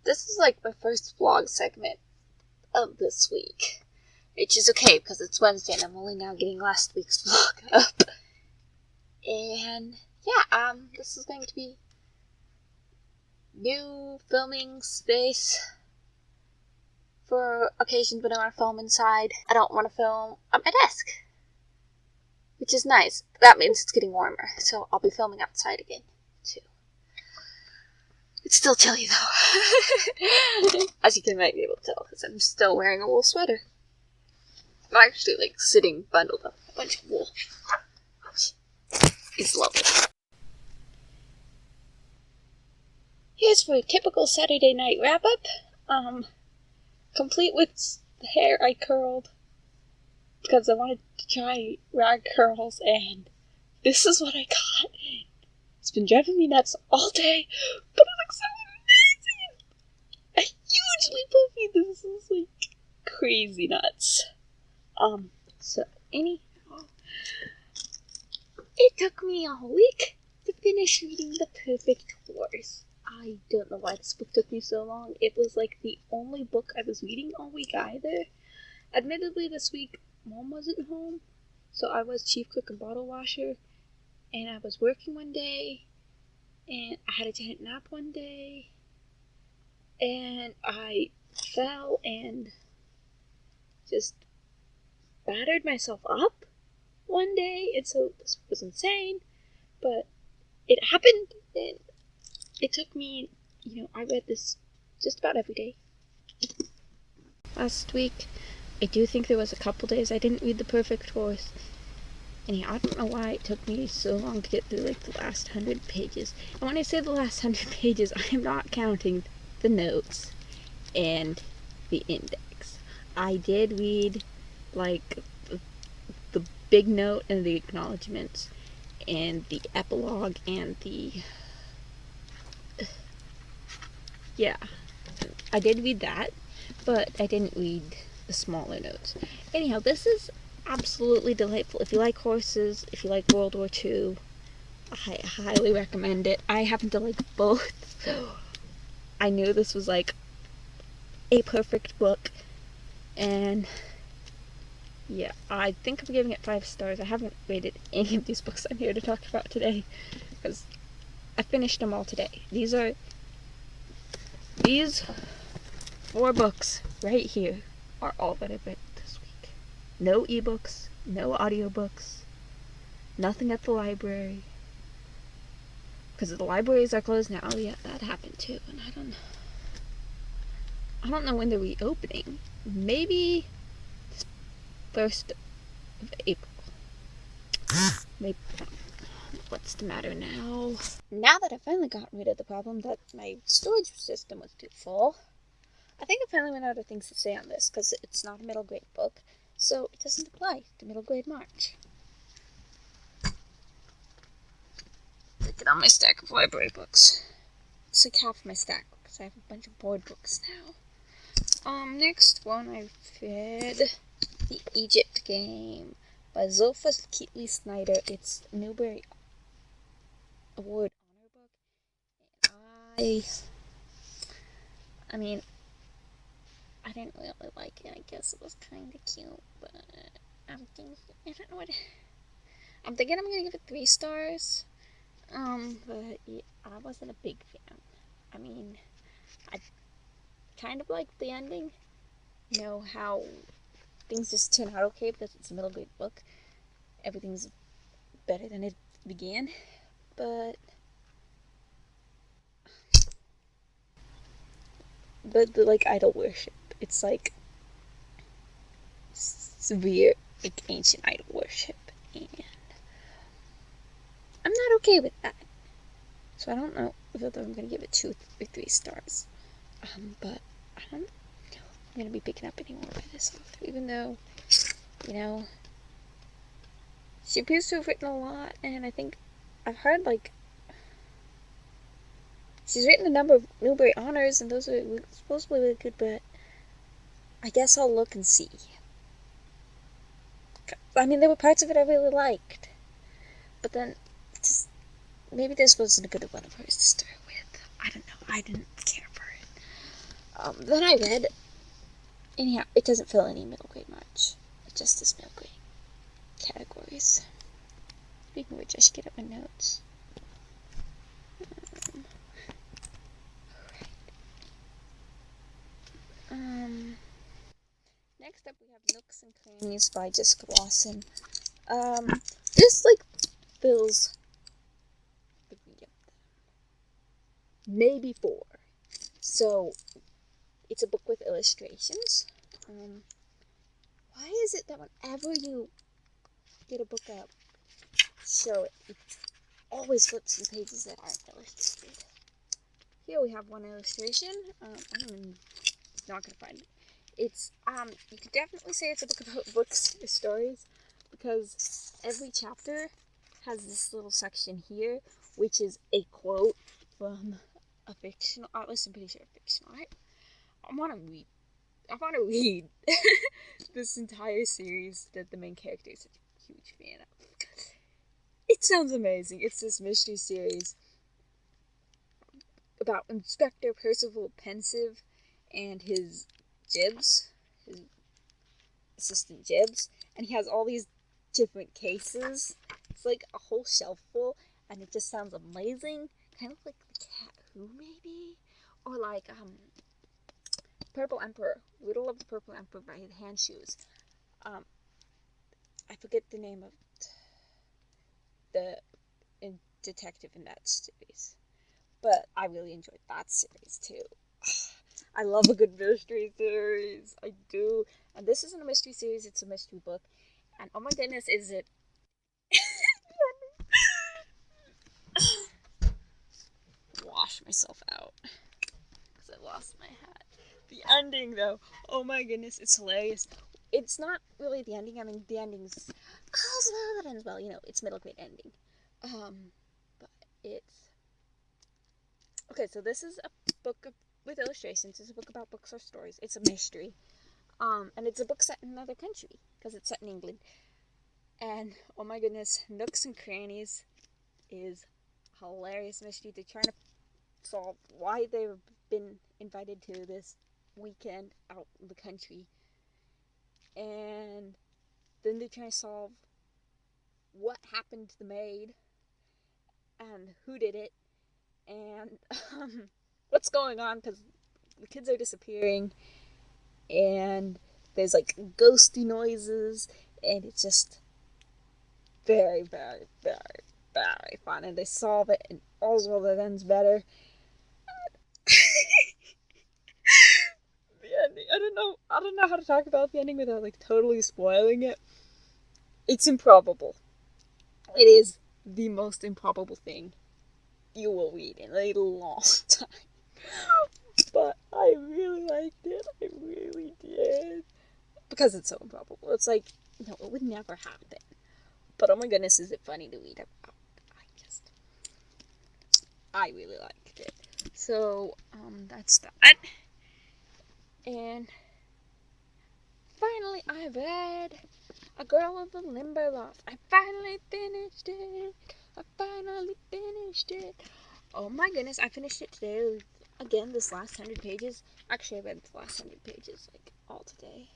this is like my first vlog segment of this week. Which is okay, because it's Wednesday and I'm only now getting last week's vlog up. And yeah, this is going to be new filming space for occasions when I want to film inside. I don't want to film at my desk, which is nice. That means it's getting warmer, so I'll be filming outside again, too. It's still chilly, though. As you might be able to tell, because I'm still wearing a wool sweater. I'm actually, like, sitting bundled up in a bunch of wool. It's lovely. Here's for a typical Saturday night wrap-up. Complete with the hair I curled because I wanted to try rag curls, and this is what I got. It's been driving me nuts all day, but it looks so amazing! Hugely puffy. This is like crazy nuts. So anyhow, it took me a week to finish reading The Perfect Horse. I don't know why this book took me so long. It was like the only book I was reading all week either. Admittedly, this week, Mom wasn't home, so I was chief cook and bottle washer, and I was working one day, and I had a giant nap one day, and I fell and just battered myself up one day, and so this was insane, but it happened, and it took me, I read this just about every day. Last week, I do think there was a couple days I didn't read The Perfect Horse. Anyhow, I don't know why it took me so long to get through, like, the last 100 pages. And when I say the last 100 pages, I am not counting the notes and the index. I did read, like, the big note and the acknowledgements and the epilogue and the... Yeah, I did read that, but I didn't read the smaller notes. Anyhow, this is absolutely delightful. If you like horses, if you like World War II, I highly recommend it. I happen to like both, so I knew this was like a perfect book, and yeah, I think I'm giving it 5 stars. I haven't rated any of these books I'm here to talk about today, because I finished them all today. These 4 books right here are all that I've read this week. No ebooks, no audiobooks, nothing at the library. Because the libraries are closed now. Yeah, that happened too. And I don't know when they're reopening. Maybe 1st of April. Maybe. What's the matter now? Now that I finally got rid of the problem that my storage system was too full, I think I finally ran out of things to say on this, because it's not a middle grade book, so it doesn't apply to middle grade March. Look at all my stack of library books. It's like half my stack, because I have a bunch of board books now. Next one I've read The Egypt Game by Zilpha Keatley Snyder. It's Newbery Award honor book. I mean, I didn't really like it. I guess it was kind of cute, but I don't know what. I'm thinking I'm gonna give it 3 stars. But yeah, I wasn't a big fan. I mean, I kind of liked the ending. How things just turn out okay because it's a middle grade book. Everything's better than it began, but the like idol worship, it's like severe, like ancient idol worship, and I'm not okay with that. So I don't know whether I'm gonna give it 2 or 3 stars. But I don't know if I'm gonna be picking up any more by this author, even though, she appears to have written a lot, and I think I've heard, like, she's written a number of Newbery Honors, and those are supposedly really good, but I guess I'll look and see. I mean, there were parts of it I really liked, but then, maybe this wasn't a good one of hers to start with. I don't know, I didn't care for it. Then I read, anyhow, it doesn't fill any middle grade much. It just is middle grade categories. Speaking of which, I should get up my notes. Next up we have Nooks and Crannies by Jessica Lawson. This, fills 3 of them. Maybe 4. So, it's a book with illustrations. Why is it that whenever you get a book up, show it always flips to pages that aren't illustrated? Here we have one illustration. I'm not gonna find it. It's, you could definitely say it's a book about books or stories, because every chapter has this little section here, which is a quote from a fictional, at least I'm pretty sure fictional. I want to read this entire series that the main character is such a huge fan of. It sounds amazing. It's this mystery series about Inspector Percival Pensive and his Jibbs, his assistant Jibbs, and he has all these different cases. It's like a whole shelf full, and it just sounds amazing. Kind of like the Cat Who, maybe? Or like, Purple Emperor, Riddle of the Purple Emperor by the Hand Shoes. I forget the name of the detective in that series, but I really enjoyed that series too. I love a good mystery series. I do. And this isn't a mystery series, it's a mystery book. And oh my goodness, is it... Wash myself out, because I lost my hat. The ending, though, oh my goodness, it's hilarious. It's not really the ending. I mean, the ending's... Oh, that ends well. You know, it's middle grade ending. But it's... Okay, so this is a book with illustrations. It's a book about books or stories. It's a mystery. And it's a book set in another country, because it's set in England. And, oh my goodness, Nooks and Crannies is a hilarious mystery. They're trying to solve why they've been invited to this weekend out in the country. And then they're trying to solve what happened to the maid, and who did it, and what's going on, because the kids are disappearing, and there's like ghosty noises, and it's just very, very, very, very fun, and they solve it, and all's well that ends better. The ending, I don't know how to talk about the ending without like totally spoiling it. It's improbable. It is the most improbable thing you will read in a long time. But I really liked it. I really did. Because it's so improbable. It's like, no, it would never happen. But oh my goodness, is it funny to read about. I really liked it. So, that's that. And finally, I read A Girl of the Limberlost. I finally finished it. Oh my goodness, I finished it today. Again, this last 100 pages. Actually, I read the last 100 pages, like, all today.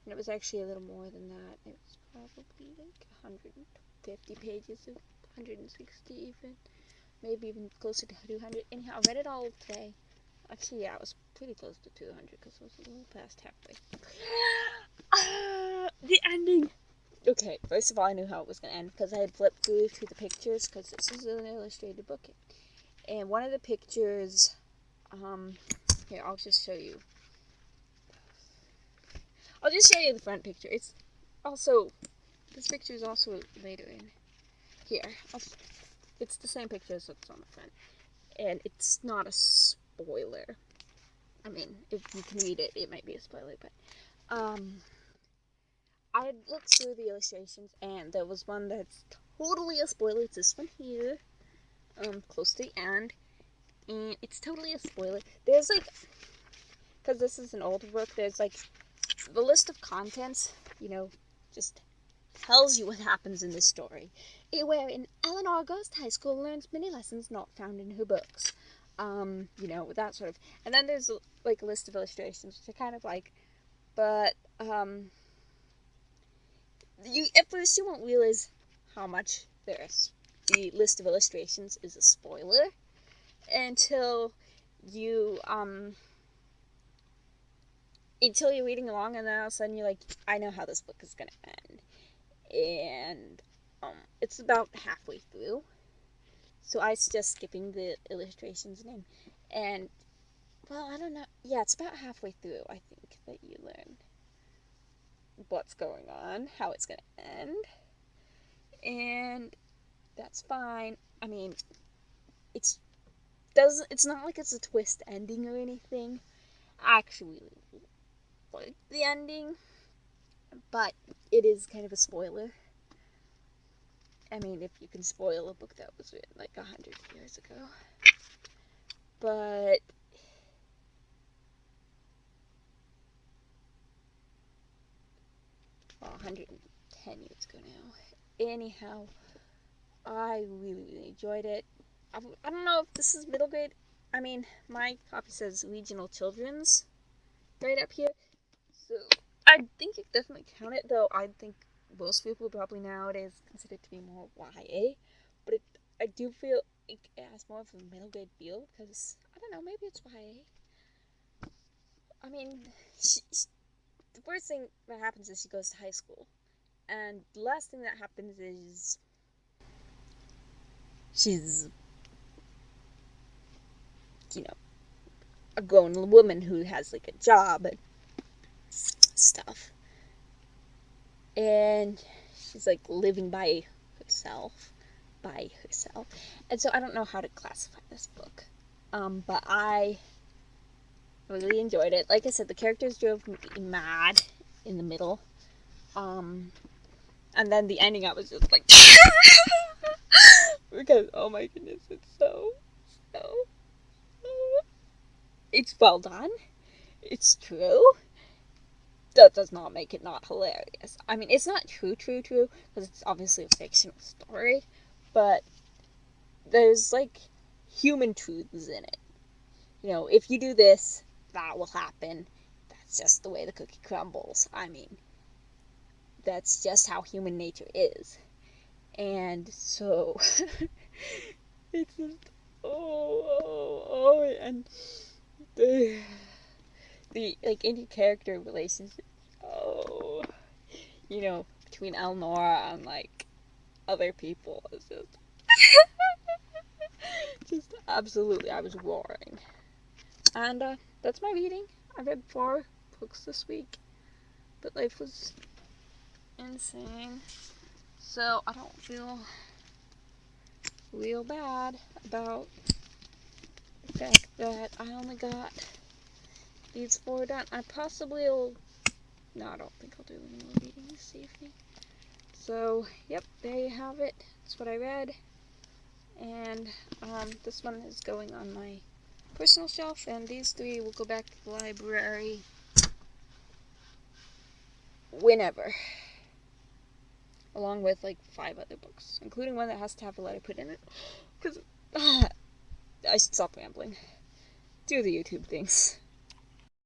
And it was actually a little more than that. It was probably, like, 150 pages, 160 even. Maybe even closer to 200. Anyhow, I read it all today. Actually, yeah, it was pretty close to 200 because it was a little past halfway. The ending. Okay, first of all, I knew how it was going to end because I had flipped through to the pictures because this is an illustrated book. And one of the pictures, here, I'll just show you. I'll just show you the front picture. It's also, this picture is also later in here. It's the same picture as what's on the front. And it's not a spoiler. I mean, if you can read it, it might be a spoiler, but, I looked through the illustrations, and there was one that's totally a spoiler. It's this one here, close to the end, and it's totally a spoiler. There's, like, because this is an older book, there's, like, the list of contents, you know, just tells you what happens in this story. Wherein Eleanor goes to high school and learns many lessons not found in her books. You know, that sort of. And then there's like a list of illustrations, which I kind of like, but you at first you won't realize how much the list of illustrations is a spoiler until you until you're reading along, and then all of a sudden you're like, I know how this book is gonna end, and it's about halfway through, so I suggest skipping the illustrations name. And well, I don't know, yeah, it's about halfway through, I think, that you learn what's going on, how it's gonna end, and that's fine. I mean, it's not like it's a twist ending or anything. I actually like the ending, but it is kind of a spoiler. I mean, if you can spoil a book that was written like 100 years ago. But well, 110 years ago now. Anyhow, I really enjoyed it. I don't know if this is middle grade. I mean, my copy says regional children's right up here. So I think it definitely count it, though I think most people probably nowadays consider it to be more YA. But I do feel it has more of a middle grade feel because, I don't know, maybe it's YA. I mean, the first thing that happens is she goes to high school. And the last thing that happens is she's, you know, a grown woman who has like a job and stuff. And she's like living by herself. And so I don't know how to classify this book. But I really enjoyed it. Like I said, the characters drove me mad in the middle. And then the ending I was just like because oh my goodness, it's so it's well done. It's true. That does not make it not hilarious. I mean, it's not true, because it's obviously a fictional story, but there's, like, human truths in it. You know, if you do this, that will happen. That's just the way the cookie crumbles. I mean, that's just how human nature is. And so, it's just, and the like, inter-character relationships, you know, between Elnora and, like, other people is just, just absolutely, I was roaring. And, that's my reading. I read 4 books this week, but life was insane, so I don't feel real bad about the fact that I only got these 4 done. I possibly will, no, I don't think I'll do any more reading this evening. So, yep, there you have it. That's what I read. And this one is going on my personal shelf, and these 3 will go back to the library whenever. Along with, like, 5 other books, including one that has to have a letter put in it. Because, I should stop rambling. Do the YouTube things.